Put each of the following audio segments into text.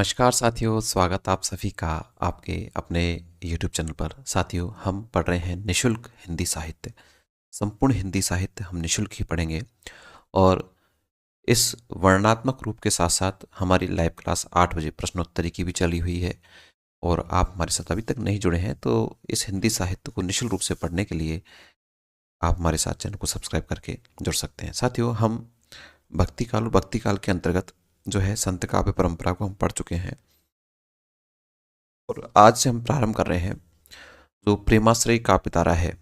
नमस्कार साथियों, स्वागत आप सभी का आपके अपने YouTube चैनल पर। साथियों, हम पढ़ रहे हैं निशुल्क हिंदी साहित्य। संपूर्ण हिंदी साहित्य हम निशुल्क ही पढ़ेंगे और इस वर्णनात्मक रूप के साथ साथ हमारी लाइव क्लास 8 बजे प्रश्नोत्तरी की भी चली हुई है। और आप हमारे साथ अभी तक नहीं जुड़े हैं तो इस हिंदी साहित्य को निशुल्क रूप से पढ़ने के लिए आप हमारे साथ चैनल को सब्सक्राइब करके जुड़ सकते हैं। साथियों, हम भक्ति काल के अंतर्गत जो है संत काव्य परंपरा को हम पढ़ चुके हैं और आज से हम प्रारंभ कर रहे हैं। जो प्रेमाश्रय काव्य तारा है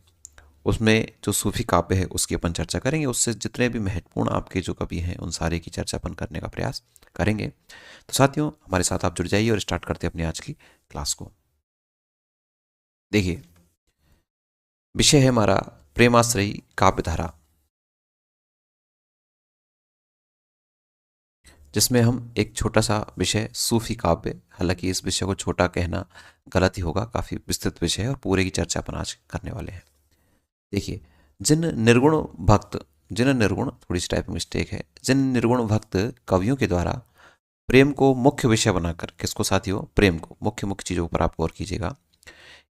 उसमें जो सूफी काव्य है उसकी अपन चर्चा करेंगे। उससे जितने भी महत्वपूर्ण आपके जो कवि हैं उन सारे की चर्चा अपन करने का प्रयास करेंगे। तो साथियों, हमारे साथ आप जुड़ जाइए और स्टार्ट करते हैं अपनी आज की क्लास को। देखिए, विषय है हमारा प्रेमाश्रयी काव्य धारा, जिसमें हम एक छोटा सा विषय सूफी काव्य, हालांकि इस विषय को छोटा कहना गलत ही होगा, काफी विस्तृत विषय है और पूरे की चर्चा अपन आज करने वाले हैं। देखिए, जिन निर्गुण थोड़ी सी टाइपिंग मिस्टेक है, जिन निर्गुण भक्त कवियों के द्वारा प्रेम को मुख्य विषय बनाकर, किसको साथियों, प्रेम को मुख्य मुख्य चीजों पर आप गौर कीजिएगा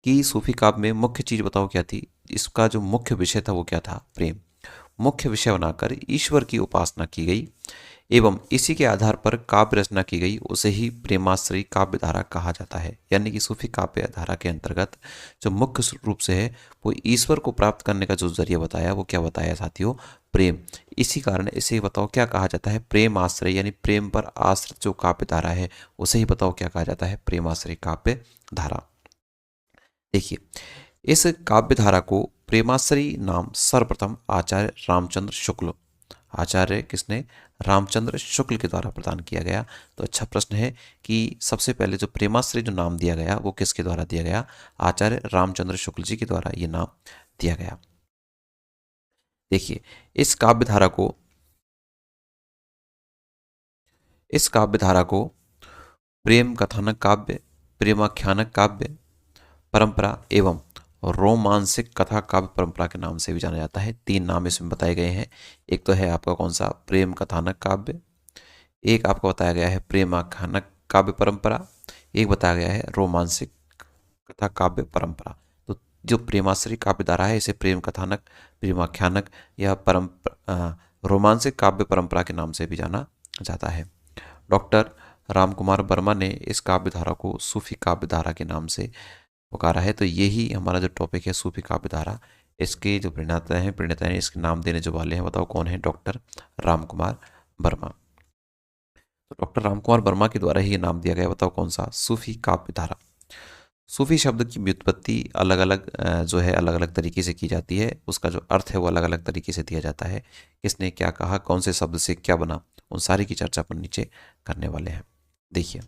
कि सूफी काव्य में मुख्य चीज बताओ क्या थी। इसका जो मुख्य विषय था वो क्या था, प्रेम। मुख्य विषय बनाकर ईश्वर की उपासना की गई एवं इसी के आधार पर काव्य रचना की गई, उसे ही प्रेमाश्रयी काव्य धारा कहा जाता है। यानी कि सूफी काव्य धारा के अंतर्गत जो मुख्य रूप से है वो ईश्वर को प्राप्त करने का जो जरिया बताया वो क्या बताया साथियों, प्रेम। इसी कारण इसे बताओ क्या कहा जाता है, प्रेम आश्रय, यानी प्रेम पर आश्रित जो काव्य धारा है उसे ही बताओ क्या कहा जाता है, प्रेमाश्रय काव्य धारा। देखिए, इस काव्य धारा को प्रेमाश्रयी नाम सर्वप्रथम आचार्य रामचंद्र शुक्ल, आचार्य किसने, रामचंद्र शुक्ल के द्वारा प्रदान किया गया। तो अच्छा प्रश्न है कि सबसे पहले जो प्रेमाश्रय जो नाम दिया गया वो किसके द्वारा दिया गया, आचार्य रामचंद्र शुक्ल जी के द्वारा ये नाम दिया गया। देखिए, इस काव्य धारा को इस काव्य धारा को प्रेम कथानक काव्य, प्रेमाख्यानक काव्य परंपरा एवं रोमांसिक कथा काव्य परंपरा के नाम से भी जाना जाता है। तीन नाम इसमें बताए गए हैं। एक तो है आपका कौन सा, प्रेम कथानक काव्य, एक आपको बताया गया है प्रेमाख्यानक काव्य परंपरा, एक बताया गया है रोमांसिक कथा काव्य परंपरा। तो जो प्रेमाश्रयी काव्य धारा है इसे प्रेम कथानक, प्रेमाख्यानक या रोमांसिक काव्य परंपरा के नाम से भी जाना जाता है। डॉक्टर रामकुमार वर्मा ने इस काव्य धारा को सूफी काव्य धारा के नाम से पुकारा है। तो यही हमारा जो टॉपिक है सूफी काव्य धारा, इसके जो प्रणेता हैं इसके नाम देने जो वाले हैं बताओ कौन है, डॉक्टर रामकुमार वर्मा। तो डॉक्टर रामकुमार वर्मा के द्वारा ही ये नाम दिया गया, बताओ कौन सा, सूफी काव्य धारा। सूफी शब्द की व्युत्पत्ति अलग अलग जो है अलग अलग तरीके से की जाती है, उसका जो अर्थ है वो अलग अलग तरीके से दिया जाता है। किसने क्या कहा, कौन से शब्द से क्या बना, उन सारी की चर्चा अपन नीचे करने वाले हैं। देखिए,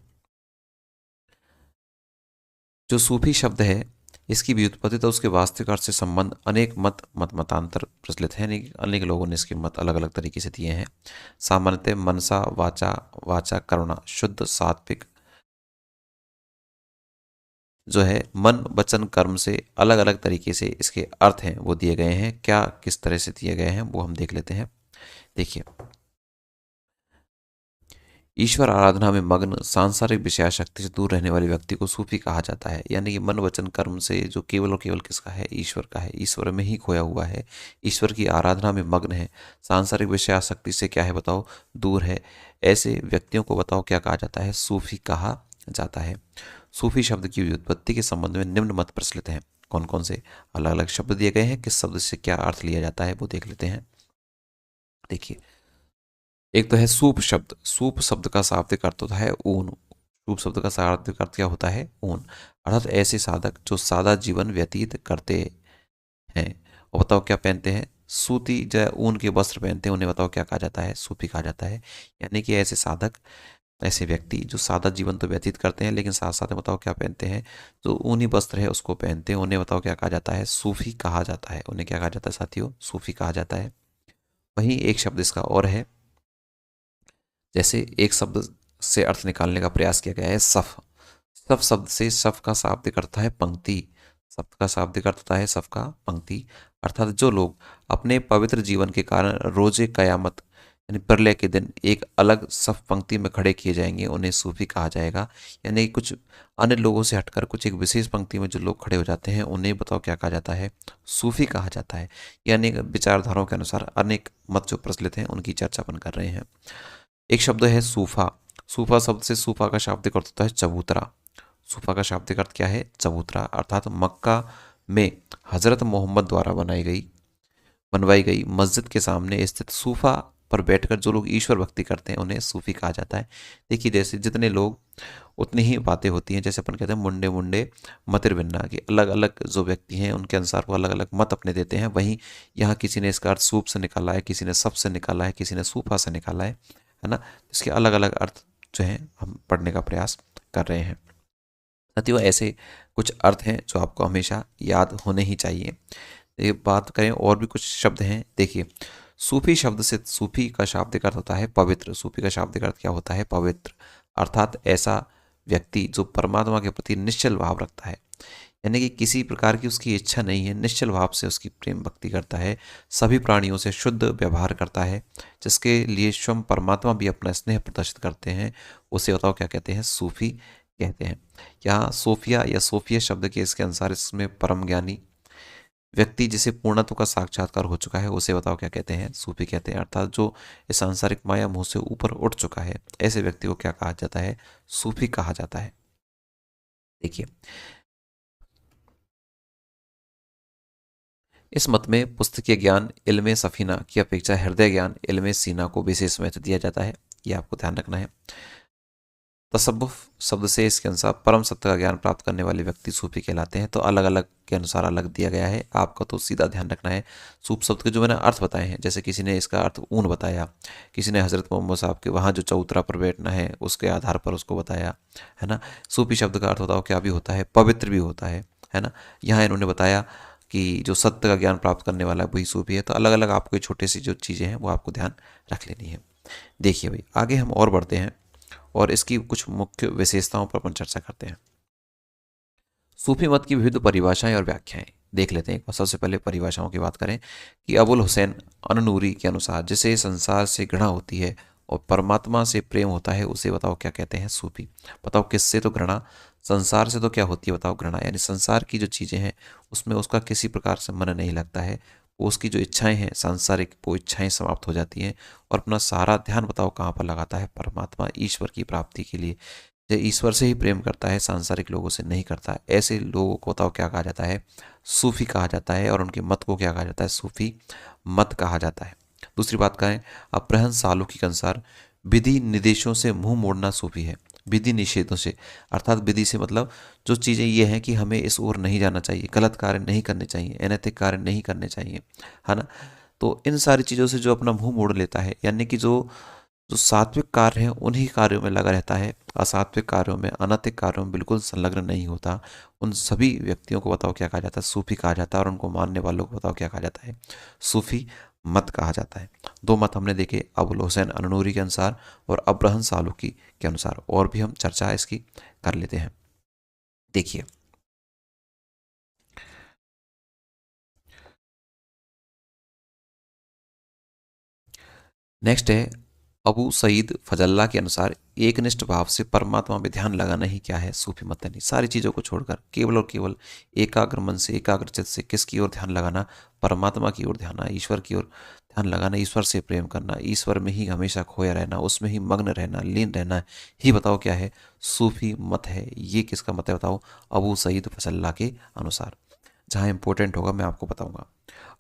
जो सूफी शब्द है इसकी व्युत्पत्ति तो उसके वास्तविक अर्थ से संबंध अनेक मतांतर प्रचलित है, यानी अनेक लोगों ने इसके मत अलग अलग तरीके से दिए हैं। सामान्यतः मनसा वाचा, वाचा करुणा, शुद्ध सात्विक जो है मन वचन कर्म से अलग अलग तरीके से इसके अर्थ हैं वो दिए गए हैं। क्या किस तरह से दिए गए हैं वो हम देख लेते हैं। देखिए, ईश्वर आराधना में मग्न सांसारिक विषयाशक्ति से दूर रहने वाले व्यक्ति को सूफी कहा जाता है। यानी कि मन वचन कर्म से जो केवल और केवल किसका है, ईश्वर का है, ईश्वर में ही खोया हुआ है, ईश्वर की आराधना में मग्न है, सांसारिक विषयाशक्ति से क्या है बताओ, दूर है। ऐसे व्यक्तियों को बताओ क्या कहा जाता है, सूफी कहा जाता है। सूफी शब्द की व्युत्पत्ति के संबंध में निम्न मत प्रचलित हैं। कौन कौन से अलग अलग शब्द दिए गए हैं, किस शब्द से क्या अर्थ लिया जाता है वो देख लेते हैं। देखिए, एक तो है सूप शब्द। सूप शब्द का शाब्दिक अर्थ होता है ऊन। सूप शब्द का शाब्दिक अर्थ क्या होता है, ऊन। अर्थात ऐसे साधक जो सादा जीवन व्यतीत करते हैं और बताओ क्या पहनते हैं, सूती जो ऊन के वस्त्र पहनते हैं, उन्हें बताओ क्या कहा जाता है, सूफी कहा जाता है। यानी कि ऐसे साधक, ऐसे व्यक्ति जो सादा जीवन तो व्यतीत करते हैं लेकिन साथ साथ में बताओ क्या पहनते हैं, जो ऊनी वस्त्र है उसको पहनते हैं, उन्हें बताओ क्या कहा जाता है, सूफी कहा जाता है। उन्हें क्या कहा जाता है साथियों, सूफी कहा जाता है। वहीं एक शब्द इसका और है, जैसे एक शब्द से अर्थ निकालने का प्रयास किया गया है, सफ। सफ शब्द से सफ का शाब्दिक अर्थ है पंक्ति। शब्द का शाब्दिक अर्थ होता है सफ का पंक्ति। अर्थात जो लोग अपने पवित्र जीवन के कारण रोजे कयामत यानी प्रलय के दिन एक अलग सफ पंक्ति में खड़े किए जाएंगे, उन्हें सूफी कहा जाएगा। यानी कुछ अन्य लोगों से हटकर कुछ एक विशेष पंक्ति में जो लोग खड़े हो जाते हैं उन्हें बताओ क्या कहा जाता है, सूफी कहा जाता है। यानी विचारधाराओं के अनुसार अनेक मत जो प्रचलित हैं उनकी चर्चा अपन कर रहे हैं। एक शब्द है सूफा। सूफा शब्द से सूफा का शाब्दिक अर्थ होता है चबूतरा। सूफा का शाब्दिक अर्थ क्या है, चबूतरा। अर्थात मक्का में हजरत मोहम्मद द्वारा बनवाई गई मस्जिद के सामने स्थित सूफा पर बैठकर जो लोग ईश्वर भक्ति करते हैं उन्हें सूफी कहा जाता है। देखिए जैसे जितने लोग उतनी ही बातें होती हैं, जैसे अपन कहते हैं मुंडे मुंडे मतिर बिन्ना, की अलग अलग जो व्यक्ति हैं उनके अनुसार वो अलग अलग मत अपने देते हैं। वहीं यहाँ किसी ने इसका अर्थ सूप से निकाला है, किसी ने सब से निकाला है, किसी ने सूफा से निकाला है ना। इसके अलग अलग अर्थ जो हैं हम पढ़ने का प्रयास कर रहे हैं। साथियों ऐसे कुछ अर्थ हैं जो आपको हमेशा याद होने ही चाहिए। ये बात करें और भी कुछ शब्द हैं, देखिए सूफी शब्द से सूफी का शाब्दिक अर्थ होता है पवित्र। सूफी का शाब्दिक अर्थ क्या होता है, पवित्र। अर्थात ऐसा व्यक्ति जो परमात्मा के प्रति निश्चल भाव रखता है, यानी कि किसी प्रकार की उसकी इच्छा नहीं है, निश्चल भाव से उसकी प्रेम भक्ति करता है, सभी प्राणियों से शुद्ध व्यवहार करता है, जिसके लिए स्वयं परमात्मा भी अपना स्नेह प्रदर्शित करते हैं, उसे बताओ क्या कहते हैं, सूफी कहते हैं। यहाँ सोफिया या सोफिया शब्द के इसके अनुसार इसमें परम ज्ञानी व्यक्ति जिसे पूर्णत्व का साक्षात्कार हो चुका है उसे बताओ क्या कहते हैं, सूफी कहते हैं। अर्थात जो इस सांसारिक माया मोह से ऊपर उठ चुका है ऐसे व्यक्ति को क्या कहा जाता है, सूफी कहा जाता है। देखिए इस मत में पुस्तकीय ज्ञान इल्मे सफीना की अपेक्षा हृदय ज्ञान इल्मे सीना को विशेष महत्व दिया जाता है, ये आपको ध्यान रखना है। तसव्वुफ शब्द से इसके अनुसार परम सत्य का ज्ञान प्राप्त करने वाले व्यक्ति सूफी कहलाते हैं। तो अलग अलग के अनुसार अलग दिया गया है, आपको तो सीधा ध्यान रखना है। सूफ शब्द के जो मैंने अर्थ बताए हैं, जैसे किसी ने इसका अर्थ ऊन बताया, किसी ने हज़रत मोहम्मद साहब के वहाँ जो चौतरा पर बैठना है उसके आधार पर उसको बताया, है ना। सूफी शब्द का अर्थ होता है क्या भी होता है, पवित्र भी होता है ना। यहाँ इन्होंने बताया कि जो सत्य का ज्ञान प्राप्त करने वाला है वही सूफी है। तो अलग अलग आपको ये छोटी सी जो चीज़ें हैं वो आपको ध्यान रख लेनी है। देखिए भाई आगे हम और बढ़ते हैं और इसकी कुछ मुख्य विशेषताओं पर अपन चर्चा करते हैं। सूफी मत की विविध परिभाषाएं और व्याख्याएं देख लेते हैं। सबसे पहले परिभाषाओं की बात करें कि अबुल हुसैन अननूरी के अनुसार जिसे संसार से घृणा होती है और परमात्मा से प्रेम होता है उसे बताओ क्या कहते हैं, सूफी। बताओ किससे तो घृणा, संसार से तो क्या होती है बताओ, घृणा। यानी संसार की जो चीज़ें हैं उसमें उसका किसी प्रकार से मन नहीं लगता है, उसकी जो इच्छाएं हैं सांसारिक वो इच्छाएं समाप्त हो जाती हैं और अपना सारा ध्यान बताओ कहाँ पर लगाता है, परमात्मा ईश्वर की प्राप्ति के लिए। जो ईश्वर से ही प्रेम करता है, सांसारिक लोगों से नहीं करता है, ऐसे लोगों को बताओ क्या कहा जाता है, सूफी कहा जाता है। और उनके मत को क्या कहा जाता है, सूफी मत कहा जाता है। दूसरी बात करें अपहरण सालुकी के अनुसार विधि निर्देशों से मुंह मोड़ना सूफी है। विधि निषेधों से, अर्थात विधि से मतलब जो चीज़ें ये हैं कि हमें इस ओर नहीं जाना चाहिए, गलत कार्य नहीं करने चाहिए, अनैतिक कार्य नहीं करने चाहिए, है ना। तो इन सारी चीज़ों से जो अपना मुंह मोड़ लेता है, यानी कि जो जो सात्विक कार्य हैं उन्हीं कार्यों में लगा रहता है, असात्विक कार्यों में अनैतिक कार्यों में बिल्कुल संलग्न नहीं होता, उन सभी व्यक्तियों को बताओ क्या कहा जाता है, सूफी कहा जाता है। और उनको मानने वालों को बताओ क्या कहा जाता है, सूफी मत कहा जाता है। दो मत हमने देखे, अबुल हुसैन अननूरी के अनुसार और अब्राहम सालुकी के अनुसार, और भी हम चर्चा इसकी कर लेते हैं। देखिए नेक्स्ट है अबू सईद फजल्ला के अनुसार एकनिष्ठ भाव से परमात्मा में ध्यान लगाना ही क्या है, सूफी मत। नहीं, सारी चीज़ों को छोड़कर केवल और केवल एकाग्र मन से एकाग्र चित्त से किसकी ओर ध्यान लगाना, परमात्मा की ओर ध्यान, ईश्वर की ओर ध्यान लगाना, ईश्वर से प्रेम करना, ईश्वर में ही हमेशा खोया रहना, उसमें ही मग्न रहना, लीन रहना ही बताओ क्या है, सूफी मत है। ये किसका मत है बताओ, अबू सईद फजल्ला के अनुसार। जहाँ इंपॉर्टेंट होगा मैं आपको बताऊंगा।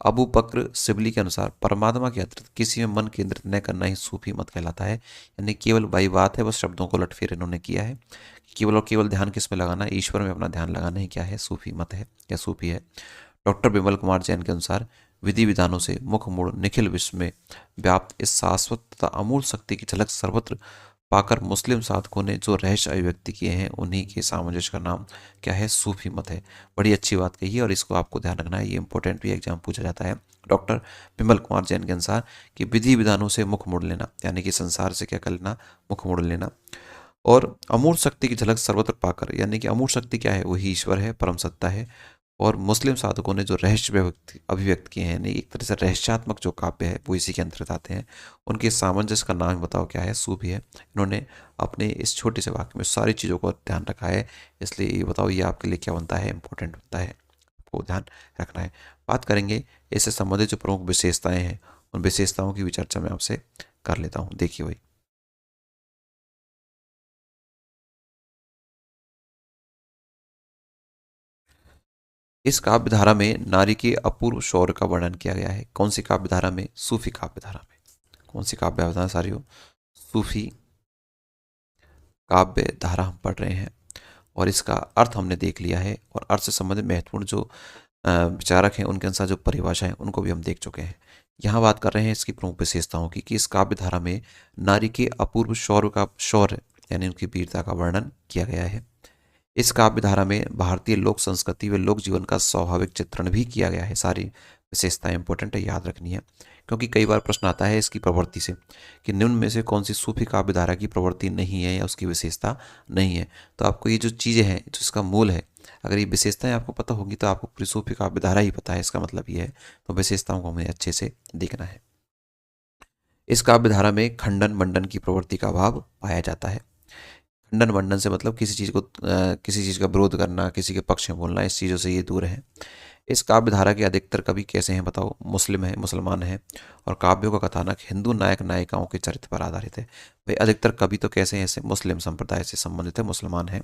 अबू बकर सिबली के अनुसार परमात्मा के अतिरिक्त किसी में मन केंद्रित न करना ही सूफी मत कहलाता है। यानी केवल वही बात है, बस शब्दों को लटफेर इन्होंने किया है। केवल और केवल ध्यान किस में लगाना, ईश्वर में अपना ध्यान लगाना ही क्या है, सूफी मत है या सूफी है। डॉक्टर बिमल कुमार जैन के अनुसार विधि विधानों से मुख मोड़ निखिल विश्व में व्याप्त इस शाश्वत तथा अमूल शक्ति की झलक सर्वत्र पाकर मुस्लिम साधकों ने जो रहस्य अभिव्यक्ति किए हैं उन्हीं के सामंजस्य का नाम क्या है, सूफी मत है। बड़ी अच्छी बात कही है और इसको आपको ध्यान रखना है, ये इंपॉर्टेंट भी एग्जाम पूछा जाता है। डॉक्टर बिमल कुमार जैन के अनुसार कि विधि विधानों से मुख मोड़ लेना, यानी कि संसार से क्या कर लेना, मुख मोड़ लेना, और अमूर्त शक्ति की झलक सर्वत्र पाकर, यानी कि अमूर्त शक्ति क्या है, वही ईश्वर है, परम सत्ता है, और मुस्लिम साधकों ने जो रहस्य अभिव्यक्त किए हैं, यानी एक तरह से रहस्यात्मक जो काव्य है वो इसी के अंतर्गत आते हैं। उनके सामंजस्य का नाम बताओ क्या है? सूफी है। इन्होंने अपने इस छोटे से वाक्य में सारी चीज़ों को ध्यान रखा है, इसलिए ये बताओ ये आपके लिए क्या बनता है? इंपॉर्टेंट बनता है, आपको ध्यान रखना है। बात करेंगे इससे संबंधित जो प्रमुख विशेषताएं हैं, उन विशेषताओं की भी चर्चा मैं आपसे कर लेता हूँ। देखिए भाई, इस काव्य धारा में नारी के अपूर्व शौर्य का वर्णन किया गया है। कौन सी काव्य धारा में? सूफी काव्य धारा में। कौन सी काव्य धारा सारी? सूफी काव्य धारा हम पढ़ रहे हैं, और इसका अर्थ हमने देख लिया है, और अर्थ से संबंधित महत्वपूर्ण जो विचारक हैं उनके अनुसार जो परिभाषा है उनको भी हम देख चुके हैं। यहाँ बात कर रहे हैं इसकी प्रमुख विशेषताओं की, कि इस काव्य धारा में नारी के अपूर्व शौर्य यानी उनकी वीरता का वर्णन किया गया है। इस काव्य धारा में भारतीय लोक संस्कृति व लोक जीवन का स्वाभाविक चित्रण भी किया गया है। सारी विशेषताएं इंपॉर्टेंट है, याद रखनी है, क्योंकि कई बार प्रश्न आता है इसकी प्रवृत्ति से कि निम्न में से कौन सी सूफी काव्य धारा की प्रवृत्ति नहीं है या उसकी विशेषता नहीं है। तो आपको ये जो चीज़ें हैं, जो इसका मूल है, अगर ये विशेषताएं आपको पता होगी तो आपको पूरी सूफी काव्य धारा ही पता है, इसका मतलब ये है। तो विशेषताओं को हमें अच्छे से देखना है। इस काव्य धारा में खंडन मंडन की प्रवृत्ति का अभाव पाया जाता है। खंडन मंडन से मतलब किसी चीज़ का विरोध करना, किसी के पक्ष में बोलना, इस चीज़ों से ये दूर है। इस काव्य धारा के अधिकतर कवि कैसे हैं बताओ? मुसलमान हैं, और काव्यों का कथानक हिंदू नायक नायिकाओं के चरित्र पर आधारित है। भाई अधिकतर कवि तो कैसे हैं? ऐसे मुस्लिम संप्रदाय से संबंधित है, मुसलमान हैं,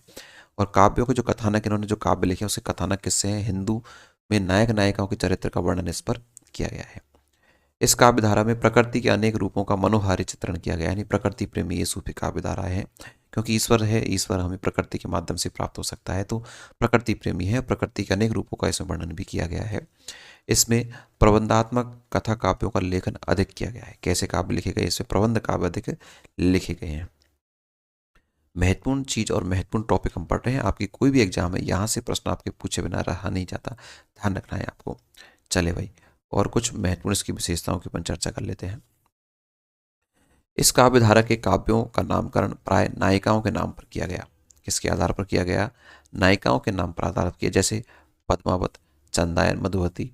और काव्यों के जो कथानक, इन्होंने जो काव्य लिखे हैं उसके कथानक किससे हैं? हिंदू में नायक नायिकाओं के चरित्र का वर्णन इस पर किया गया है। इस काव्य धारा में प्रकृति के अनेक रूपों का मनोहारी चित्रण किया गया है, यानी प्रकृति प्रेमी ये सूफी काव्य धारा है, क्योंकि ईश्वर है, ईश्वर हमें प्रकृति के माध्यम से प्राप्त हो सकता है, तो प्रकृति प्रेमी है। प्रकृति के अनेक रूपों का इसमें वर्णन भी किया गया है। इसमें प्रबंधात्मक कथा काव्यों का लेखन अधिक किया गया है। कैसे काव्य लिखे गए? इसमें प्रबंध काव्य अधिक लिखे गए हैं। महत्वपूर्ण चीज और महत्वपूर्ण टॉपिक हम पढ़ रहे हैं, आपकी कोई भी एग्जाम है यहाँ से प्रश्न आपके पूछे बिना रहा नहीं जाता, ध्यान रखना है आपको। चले भाई, और कुछ महत्वपूर्ण इसकी विशेषताओं की अपन चर्चा कर लेते हैं। इस काव्य धारा के काव्यों का नामकरण प्राय नायिकाओं के नाम पर किया गया। किसके आधार पर किया गया? नायिकाओं के नाम पर आधारित किया, जैसे पद्मावत, चंदायन, मधुवती,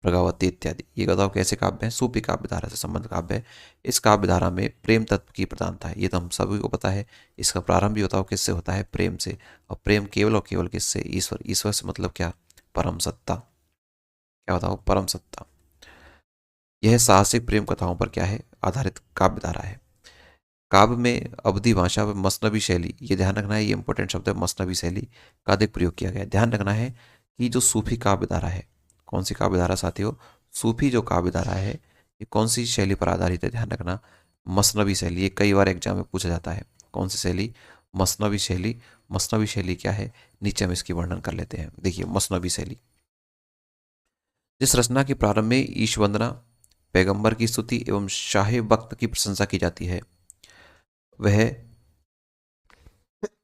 प्रगावती इत्यादि। ये बताओ कैसे काव्य हैं? सूफी काव्य धारा से संबंध काव्य है। इस काव्य धारा में प्रेम तत्व की प्रधानता है, ये तो हम सभी को पता है। इसका प्रारंभ भी बताओ किससे होता है? प्रेम से। और प्रेम केवल और केवल किससे? ईश्वर। ईश्वर से मतलब क्या? परम सत्ता। क्या बताओ? परम सत्ता। यह साहसिक प्रेम कथाओं पर क्या है? आधारित काव्य धारा है। काव्य में अवधी भाषा व मसनवी शैली, ये ध्यान रखना है, ये इंपॉर्टेंट शब्द है, मसनवी शैली का अधिक प्रयोग किया गया है। ध्यान रखना है कि जो सूफी काव्य धारा है, कौन सी काव्य धारा साथियों? सूफी जो काव्य धारा है, ये कौन सी शैली पर आधारित है? ध्यान रखना, मसनवी शैली। ये कई बार एग्जाम में पूछा जाता है। कौन सी शैली? मसनवी शैली। मसनवी शैली क्या है? नीचे हम इसकी वर्णन कर लेते हैं। देखिए, मसनवी शैली, जिस रचना के प्रारंभ में ईश वंदना, पैगंबर की स्तुति एवं शाहे वक्त की प्रशंसा की जाती है, वह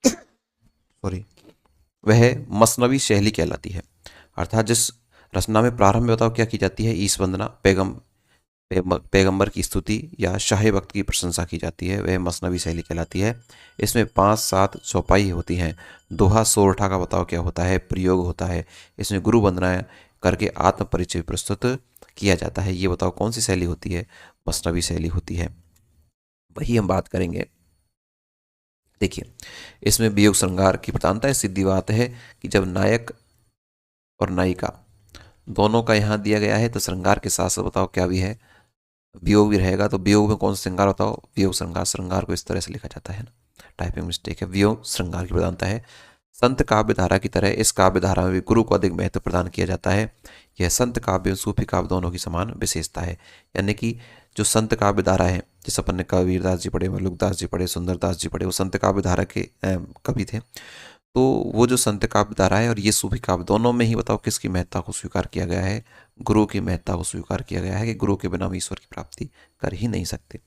सॉरी वह मसनवी शैली कहलाती है। अर्थात जिस रचना में प्रारंभ में बताओ क्या की जाती है? ईश वंदना, पैगंबर की स्तुति या शाही वक्त की प्रशंसा की जाती है, वह मसनवी शैली कहलाती है। इसमें 5-7 चौपाई होती हैं। दोहा सोरठा का बताओ क्या होता है? प्रयोग होता है। इसमें गुरु वंदना करके आत्म परिचय प्रस्तुत किया जाता है। ये बताओ कौन सी शैली होती है? मसनवी शैली होती है। वही हम बात करेंगे। देखिए, इसमें वियोग श्रृंगार की प्रधानता है। सीधी बात है कि जब नायक और नायिका दोनों का यहाँ दिया गया है, तो श्रृंगार के साथ साथ बताओ क्या भी है? वियोग भी रहेगा। तो वियोग में कौन सा श्रृंगार बताओ? वियोग श्रृंगार। श्रृंगार को इस तरह से लिखा जाता है ना, टाइपिंग मिस्टेक है। वियोग श्रृंगार की प्रधानता है। संत काव्य धारा की तरह इस काव्य धारा में भी गुरु को अधिक महत्व प्रदान किया जाता है। यह संत काव्य और सूफी काव्य दोनों की समान विशेषता है। यानी कि जो संत काव्य धारा है, जैसे अपन ने कबीरदास जी पढ़े, मलुकदास जी पढ़े, सुंदरदास जी पढ़े, वो संत काव्य धारा के कवि थे। तो वो जो संत काव्य धारा है और ये सूफी काव्य, दोनों में ही बताओ किसकी महत्ता को स्वीकार किया गया है? गुरु की महत्ता को स्वीकार किया गया है, कि गुरु के बिना हम ईश्वर की प्राप्ति कर ही नहीं सकते।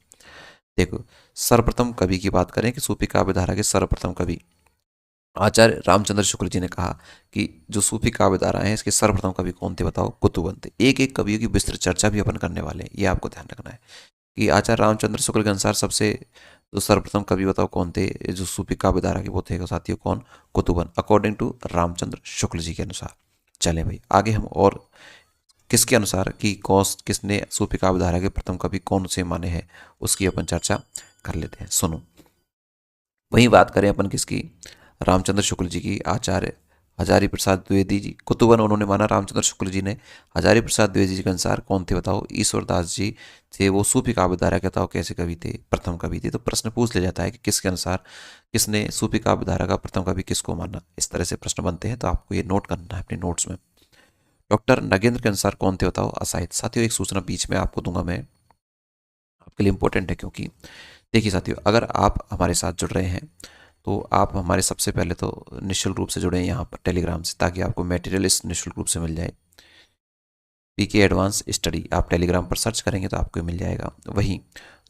देखो, सर्वप्रथम कवि की बात करें कि सूफी काव्य धारा के सर्वप्रथम कवि आचार्य रामचंद्र शुक्ल जी ने कहा कि जो सूफी काव्य धारा है इसके सर्वप्रथम कवि कौन थे बताओ? कुतुबंत। एक एक कवियों की विस्तृत चर्चा भी अपन करने वाले हैं, ये आपको ध्यान रखना है कि आचार्य रामचंद्र शुक्ल के अनुसार सबसे जो सर्वप्रथम कवि बताओ कौन थे? जो सूफी काव्य धारा के वो थे साथियों, कौन? कुतुबन, अकॉर्डिंग टू रामचंद्र शुक्ल जी के अनुसार। चले भाई आगे हम और किसके अनुसार कि कौस किसने सूफी काव्य धारा के प्रथम कवि कौन से माने हैं उसकी अपन चर्चा कर लेते हैं। सुनो, वहीं बात करें अपन किसकी, रामचंद्र शुक्ल जी की। आचार्य हजारी प्रसाद द्विवेदी जी कुतुबन उन्होंने माना रामचंद्र शुक्ल जी ने। हजारी प्रसाद द्विवेदी जी के अनुसार कौन थे बताओ, ईश्वरदास जी थे, वो सूफी काव्य धारा के बताओ कैसे कवि थे, प्रथम कवि थे। तो प्रश्न पूछ लिया जाता है कि किसके अनुसार किसने सूफी काव्य धारा का प्रथम कवि किसको माना, इस तरह से प्रश्न बनते हैं। तो आपको ये नोट करना है अपने नोट्स में। डॉक्टर नगेंद्र के अनुसार कौन थे बताओ, असाहित। साथियों एक सूचना बीच में आपको दूंगा मैं, आपके लिए इंपॉर्टेंट है, क्योंकि देखिए साथियों अगर आप हमारे साथ जुड़ रहे हैं तो आप हमारे सबसे पहले तो निःशुल्क रूप से जुड़े हैं यहाँ पर टेलीग्राम से, ताकि आपको मटेरियल इस निःशुल्क रूप से मिल जाए। पीके एडवांस स्टडी आप टेलीग्राम पर सर्च करेंगे तो आपको मिल जाएगा। वहीं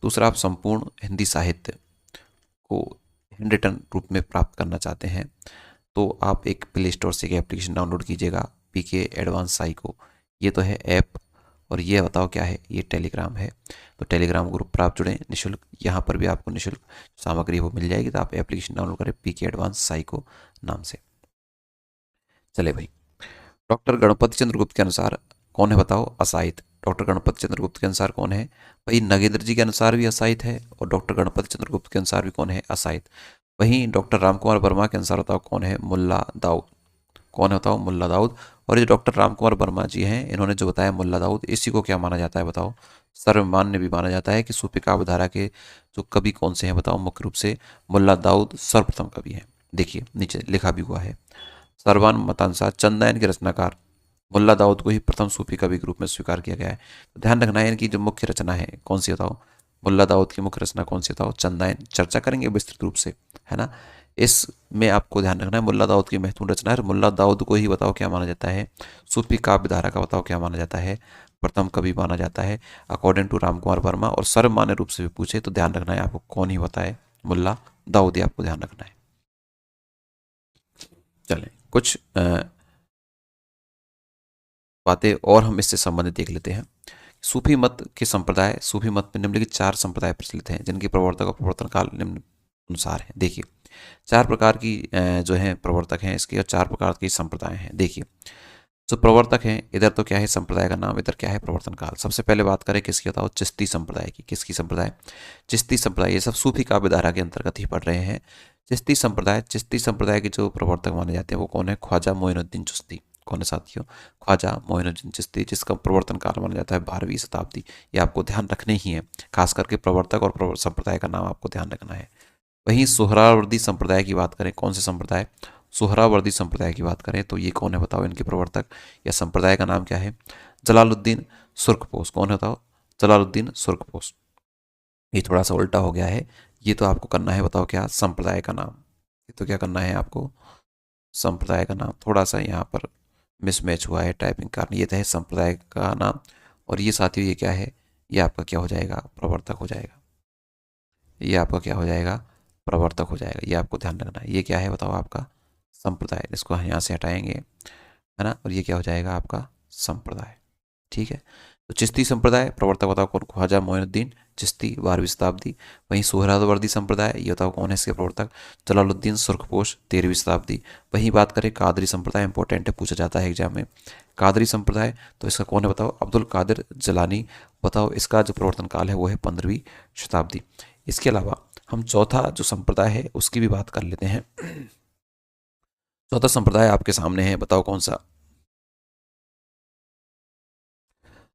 दूसरा, आप संपूर्ण हिंदी साहित्य को हैंड रिटन रूप में प्राप्त करना चाहते हैं तो आप एक प्ले स्टोर से एक एप्लीकेशन डाउनलोड कीजिएगा, पीके एडवांस साई को। ये तो है ऐप, और ये बताओ क्या है, ये टेलीग्राम है। तो टेलीग्राम ग्रुप पर आप जुड़ें निःशुल्क, यहाँ पर भी आपको निःशुल्क सामग्री वो मिल जाएगी। तो आप एप्लीकेशन डाउनलोड करें पीके एडवांस साई को नाम से। चले भाई, डॉक्टर गणपति चंद्र गुप्त के अनुसार कौन है बताओ, असाहित। डॉक्टर गणपति चंद्र गुप्त के अनुसार कौन है भाई, नगेंद्र जी के अनुसार भी असाहित है, और डॉक्टर गणपति चंद्र गुप्त के अनुसार भी कौन है, असाहित। वहीं डॉक्टर रामकुमार वर्मा के अनुसार बताओ कौन है, मुल्ला दाऊद। कौन है बताओ, मुल्ला दाऊद। और ये डॉक्टर रामकुमार वर्मा जी हैं, इन्होंने जो बताया मुल्ला दाऊद, इसी को क्या माना जाता है बताओ, सर्वमान्य भी माना जाता है कि सूफी काव्य धारा के जो कवि कौन से हैं बताओ, मुख्य रूप से मुल्ला दाऊद सर्वप्रथम कवि हैं। देखिए नीचे लिखा भी हुआ है, सर्वान मतानुसार चंदायन के रचनाकार मुल्ला दाऊद को ही प्रथम सूफी कवि के रूप में स्वीकार किया गया है। तो ध्यान रखना है इनकी जो मुख्य रचना है कौन सी बताओ, मुल्ला दाऊद की मुख्य रचना कौन सी बताओ, चंदायन। चर्चा करेंगे विस्तृत रूप से, है ना। इसमें आपको ध्यान रखना है मुल्ला दाऊद की महत्वपूर्ण रचना है, मुल्ला दाऊद को ही बताओ क्या माना जाता है, सूफी काव्य धारा का बताओ क्या माना जाता है, प्रथम कवि माना जाता है अकॉर्डिंग टू रामकुमार वर्मा। और सर्वमान्य रूप से भी पूछे तो ध्यान रखना है आपको कौन ही बताए, मुल्ला दाऊद, आपको ध्यान रखना है। चलें कुछ बातें और हम इससे संबंधित देख लेते हैं। सूफी मत के संप्रदाय, सूफी मत में निम्नलिखित 4 संप्रदाय प्रचलित हैं जिनके प्रवर्तक और प्रवर्तन काल निम्न अनुसार है। देखिए 4 प्रकार की जो है प्रवर्तक हैं इसके, और 4 प्रकार के संप्रदाय हैं। देखिए जो प्रवर्तक हैं, इधर तो क्या है संप्रदाय का नाम, इधर क्या है प्रवर्तन काल। सबसे पहले बात करें किसकी बताओ, चिश्ती संप्रदाय की। किसकी संप्रदाय, चिश्ती संप्रदाय। ये सब सूफी काव्य धारा के अंतर्गत ही पढ़ रहे हैं। चिश्ती संप्रदाय, चिश्ती संप्रदाय के जो प्रवर्तक माने जाते हैं वो कौन है, ख्वाजा मोइनुद्दीन चिश्ती। कौन है साथियों, ख्वाजा मोइनुद्दीन चिश्ती, जिसका प्रवर्तन काल माना जाता है 12वीं शताब्दी। ये आपको ध्यान रखने ही है, खास करके प्रवर्तक और संप्रदाय का नाम आपको ध्यान रखना है। वहीं सोहरावर्दी संप्रदाय की बात करें, कौन से संप्रदाय, सोहरावर्दी संप्रदाय की बात करें तो ये कौन है बताओ, इनके प्रवर्तक या संप्रदाय का नाम क्या है, जलालुद्दीन सुर्खपोश। कौन है बताओ, जलालुद्दीन सुर्खपोश। ये थोड़ा सा उल्टा हो गया है, ये तो आपको करना है बताओ क्या, संप्रदाय का नाम। ये तो क्या करना है आपको, संप्रदाय का नाम। थोड़ा सा यहाँ पर मिसमैच हुआ है टाइपिंग कारण, ये तो है संप्रदाय का नाम, और ये साथियों ये क्या है, ये आपका क्या हो जाएगा, प्रवर्तक हो जाएगा। ये आपका क्या हो जाएगा, प्रवर्तक हो जाएगा। ये आपको ध्यान रखना है। ये क्या है बताओ आपका, संप्रदाय। इसको यहाँ से हटाएंगे, है ना, और ये क्या हो जाएगा आपका संप्रदाय। ठीक है, तो चिश्ती संप्रदाय प्रवर्तक बताओ कौन, ख्वाजा मोइनुद्दीन चिश्ती 12वीं शताब्दी। वहीं सोहरावर्दी संप्रदाय, ये बताओ कौन है इसके प्रवर्तक, जलालुद्दीन सुर्खपोश 13वीं शताब्दी। वहीं बात करें कादरी संप्रदाय, इंपॉर्टेंट है, पूछा जाता है एग्जाम में। कादरी संप्रदाय तो इसका कौन है बताओ, अब्दुल कादिर जलानी। बताओ इसका जो प्रवर्तन काल है वो है 15वीं शताब्दी। इसके अलावा हम चौथा जो संप्रदाय है उसकी भी बात कर लेते हैं। चौथा संप्रदाय आपके सामने है, बताओ कौन सा,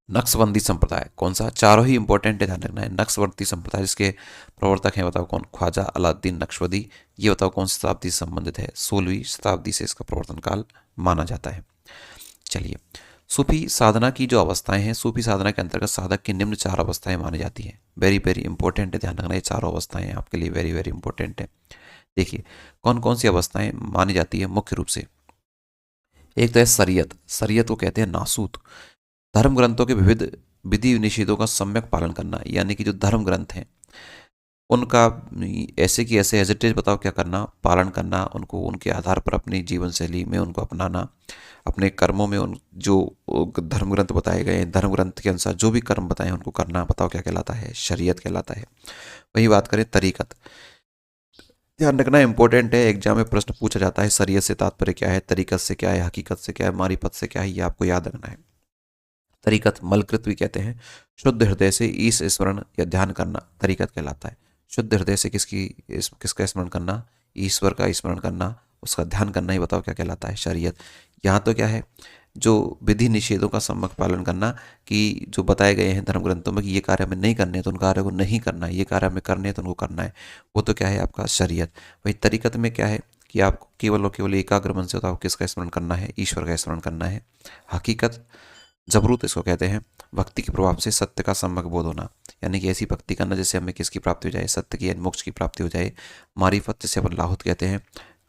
नक्शबंदी संप्रदाय। कौन सा, चारों ही इंपॉर्टेंट है, ध्यान रखना है। नक्शबंदी संप्रदाय जिसके प्रवर्तक हैं बताओ कौन, ख्वाजा अलाउद्दीन नक्शबंदी। ये बताओ कौन सी शताब्दी से संबंधित है, 16वीं शताब्दी से इसका प्रवर्तन काल माना जाता है। चलिए, सूफी साधना की जो अवस्थाएं हैं, सूफी साधना के अंतर्गत साधक की निम्न 4 अवस्थाएं मानी जाती हैं। वेरी वेरी इंपॉर्टेंट है, ध्यान रखना, ये चारों अवस्थाएं आपके लिए वेरी वेरी इंपॉर्टेंट है। देखिए कौन कौन सी अवस्थाएं मानी जाती है मुख्य रूप से। एक तो है शरीयत, शरीयत को कहते हैं नासूत, धर्म ग्रंथों के विविध विधि निषेधों का सम्यक पालन करना, यानी कि जो धर्म ग्रंथ हैं उनका ऐसे कि ऐसे हेजिटेज बताओ क्या करना, पालन करना, उनको उनके आधार पर अपनी जीवन शैली में उनको अपनाना, अपने कर्मों में उन जो धर्म ग्रंथ बताए गए हैं धर्म ग्रंथ के अनुसार जो भी कर्म बताए उनको करना, बताओ क्या कहलाता है, शरीयत कहलाता है। वही बात करें तरीकत, ध्यान रखना इंपॉर्टेंट है, एग्जाम में प्रश्न पूछा जाता है शरीयत से तात्पर्य क्या है, तरीकत से क्या है, हकीकत से क्या है, मारिफत से क्या है, ये आपको याद रखना है। तरीकत मलकृत भी कहते हैं। शुद्ध हृदय से ईश स्मरण या ध्यान करना तरीकत कहलाता है। शुद्ध हृदय से किसका स्मरण करना, ईश्वर का स्मरण करना, उसका ध्यान करना ही बताओ क्या कहलाता है, शरीयत। यहाँ तो क्या है, जो विधि निषेधों का सम्यक पालन करना, कि जो बताए गए हैं धर्म ग्रंथों में कि ये कार्य हमें नहीं करने तो उन कार्यों को नहीं करना है, ये कार्य हमें करने हैं तो उनको करना है, वो तो क्या है आपका शरीयत। वही तरीकत में क्या है कि आपको केवल और केवल एकाग्र मन से बताओ किसका स्मरण करना है, ईश्वर का स्मरण करना है। हकीकत जबरूत इसको कहते हैं, भक्ति के प्रभाव से सत्य का सम्यक बोध होना, यानी कि ऐसी भक्ति करना जिससे हमें किसकी प्राप्ति हो जाए, सत्य की यानी मोक्ष की प्राप्ति हो जाए। मारिफत जिसे अपन लाहुत कहते हैं,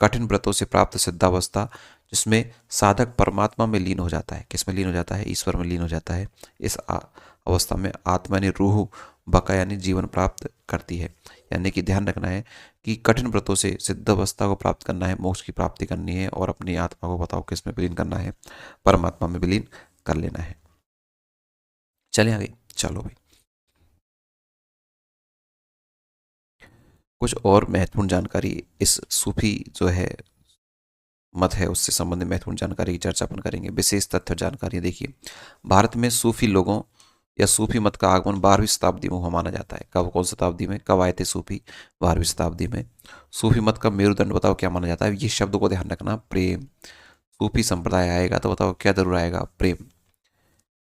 कठिन व्रतों से प्राप्त सिद्धावस्था जिसमें साधक परमात्मा में लीन हो जाता है, किसमें लीन हो जाता है, ईश्वर में लीन हो जाता है। इस अवस्था में आत्मा यानी रूह बका यानी जीवन प्राप्त करती है। यानी कि ध्यान रखना है कि कठिन व्रतों से सिद्ध अवस्था को प्राप्त करना है, मोक्ष की प्राप्ति करनी है, और अपनी आत्मा को बताओ किस में विलीन करना है, परमात्मा में विलीन कर लेना है। चले आगे, चलो भाई कुछ और महत्वपूर्ण जानकारी इस सूफी जो है मत है उससे संबंधित महत्वपूर्ण जानकारी की चर्चा अपन करेंगे। विशेष तथ्य जानकारी देखिए, भारत में सूफी लोगों या सूफी मत का आगमन 12वीं शताब्दी में हुआ माना जाता है। कब, कौन शताब्दी में, कब आए थे सूफी, 12वीं शताब्दी में। सूफी मत का मेरुदंड बताओ क्या माना जाता है, ये शब्द को ध्यान रखना, प्रेम। सूफी संप्रदाय आएगा तो बताओ क्या जरूर आएगा, प्रेम।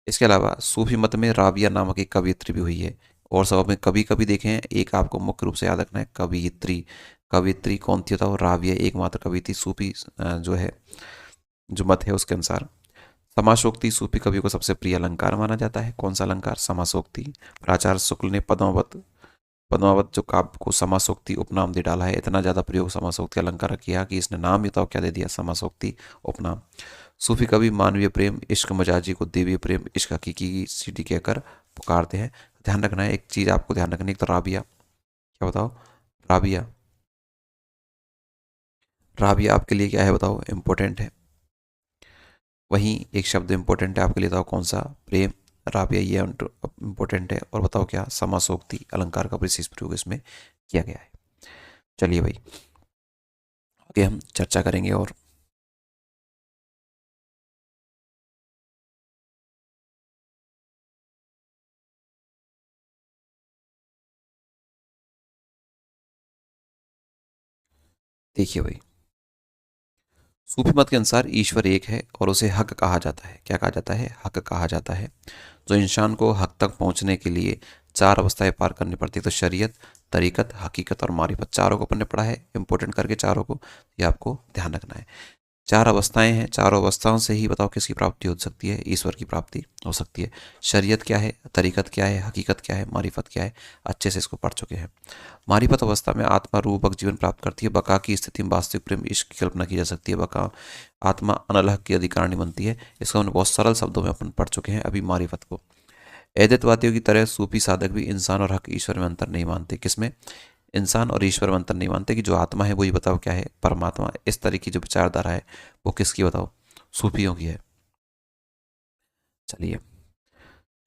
इसके अलावा सूफी मत में राबिया नामक एक कवियत्री भी हुई है। और सब में कभी कभी देखें, एक आपको मुख्य रूप से याद रखना है, कवियत्री। कवियत्री कौन थी बताओ, राबिया एकमात्र कवि थी सूफी जो है, जो मत है उसके अनुसार। समासोक्ति सूफी कवि को सबसे प्रिय अलंकार माना जाता है। कौन सा अलंकार, समासोक्ति। प्राचार्य शुक्ल ने पद्मावत पद्मावत जो काव्य को समासोक्ति उपनाम दे डाला है। इतना ज्यादा प्रयोग समासोक्ति अलंकार किया कि इसने नाम ही तो क्या दे दिया, समासोक्ति उपनाम। सूफी कवि मानवीय प्रेम, इश्क मजाजी को देवीय प्रेम, इश्क हकीकी की सीटी कहकर पुकारते हैं। ध्यान रखना है, एक चीज आपको ध्यान रखनी है, एक तो राबिया, क्या बताओ, राबिया। राबिया आपके लिए क्या है बताओ, इंपॉर्टेंट है। वहीं एक शब्द इंपॉर्टेंट है आपके लिए, बताओ कौन सा, प्रेम। राबिया ये इंपॉर्टेंट है। और बताओ क्या, समासोक्ति अलंकार का विशेष प्रयोग इसमें किया गया है। चलिए भाई आगे हम चर्चा करेंगे। और देखिए भाई, सूफी मत के अनुसार ईश्वर एक है और उसे हक कहा जाता है। क्या कहा जाता है, हक कहा जाता है। जो इंसान को हक तक पहुंचने के लिए चार अवस्थाएं पार करनी पड़ती है, तो शरीयत, तरीकत, हकीकत और मारिफत, चारों को अपन ने पढ़ा है इंपॉर्टेंट करके, चारों को ये आपको ध्यान रखना है। चार अवस्थाएं हैं, चारों अवस्थाओं से ही बताओ किसकी प्राप्ति हो सकती है, ईश्वर की प्राप्ति हो सकती है। शरीयत क्या है, तरीकत क्या है, हकीकत क्या है, मारिफत क्या है, अच्छे से इसको पढ़ चुके हैं। मारिफत अवस्था में आत्मा रूपक जीवन प्राप्त करती है। बका की स्थिति में वास्तविक प्रेम इश्क की कल्पना की जा सकती है। बका आत्मा अनलह की अधिकारिणी बनती है। इसको हमने बहुत सरल शब्दों में अपन पढ़ चुके हैं अभी मारिफत को। अद्वैतवादियों की तरह सूफी साधक भी इंसान और हक ईश्वर में अंतर नहीं मानते। किसमें, इंसान और ईश्वर में अंतर नहीं मानते, कि जो आत्मा है वही बताओ क्या है, परमात्मा। इस तरह की जो विचारधारा है वो किसकी बताओ, सूफियों की है। चलिए,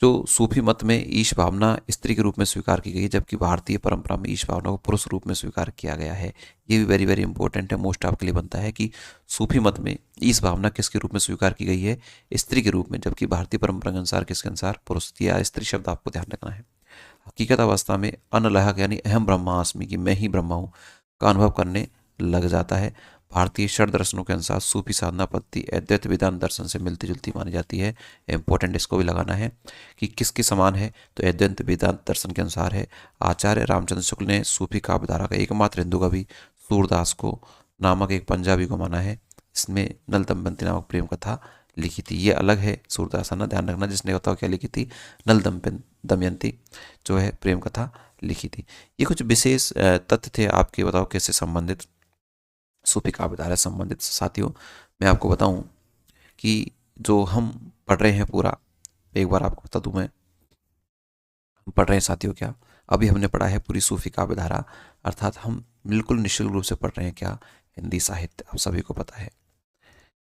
जो सूफी मत में ईश भावना स्त्री के रूप में स्वीकार की गई है, जबकि भारतीय परंपरा में ईश भावना को पुरुष रूप में स्वीकार किया गया है। ये भी वेरी वेरी इंपॉर्टेंट है, मोस्ट आपके लिए बनता है कि सूफी मत में ईश भावना किसके रूप में स्वीकार की गई है, स्त्री के रूप में, जबकि भारतीय परंपरा के अनुसार किसके अनुसार, पुरुष। या स्त्री शब्द आपको ध्यान रखना है। हकीकत अवस्था में अनलहक यानी अहम ब्रह्मास्मि, की मैं ही ब्रह्मा हूँ, का अनुभव करने लग जाता है। भारतीय षड दर्शनों के अनुसार सूफी साधना पद्धति अद्वैत वेदांत दर्शन से मिलती जुलती मानी जाती है। इंपॉर्टेंट इसको भी लगाना है कि किसके समान है, तो अद्वैत वेदांत दर्शन के अनुसार है। आचार्य रामचंद्र शुक्ल ने सूफी काव्यधारा का एकमात्र हिंदू कवि सूरदास को नामक एक पंजाबी को माना है। इसमें नल दंपति नामक प्रेम कथा लिखी थी। ये अलग है सूरदास, ना ध्यान रखना, जिसने बताओ क्या लिखी थी, नल दमयंती जो है प्रेम कथा लिखी थी। ये कुछ विशेष तथ्य थे आपके बताओ किससे संबंधित, सूफी काव्यधारा से संबंधित। साथियों मैं आपको बताऊं कि जो हम पढ़ रहे हैं पूरा, एक बार आपको बता दूं मैं, हम पढ़ रहे हैं साथियों क्या, अभी हमने पढ़ा है पूरी सूफी काव्यधारा, अर्थात हम बिल्कुल निःशुल्क रूप से पढ़ रहे हैं क्या, हिंदी साहित्य। आप सभी को पता है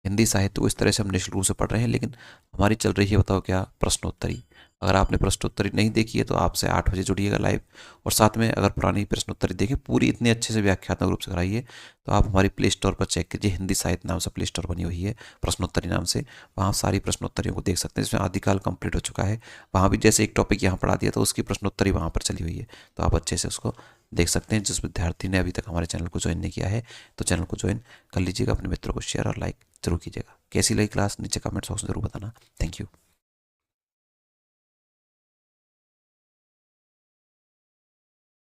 हिंदी साहित्य को इस तरह से हम निःशुल्क रूप से पढ़ रहे हैं, लेकिन हमारी चल रही है बताओ क्या, प्रश्नोत्तरी। अगर आपने प्रश्नोत्तरी नहीं देखी है तो आपसे 8 बजे जुड़िएगा लाइव। और साथ में अगर पुरानी प्रश्नोत्तरी देखें, पूरी इतने अच्छे से व्याख्यात्मक रूप से कराई है, तो आप हमारी प्ले स्टोर पर चेक कीजिए, हिंदी साहित्य नाम से प्ले स्टोर बनी हुई है, प्रश्नोत्तरी नाम से। वहाँ सारी प्रश्नोत्तरियों को देख सकते हैं, जिसमें आदिकाल कंप्लीट हो चुका है। वहाँ भी जैसे एक टॉपिक यहाँ पढ़ा दिया तो उसकी प्रश्नोत्तरी वहाँ पर चली हुई है, तो आप अच्छे से उसको देख सकते हैं। जिस विद्यार्थी ने अभी तक हमारे चैनल को ज्वाइन नहीं किया है तो चैनल को ज्वाइन कर लीजिएगा, अपने मित्रों को शेयर और लाइक जरूर कीजिएगा। कैसी लगी क्लास नीचे कमेंट बॉक्स में जरूर बताना। Thank you.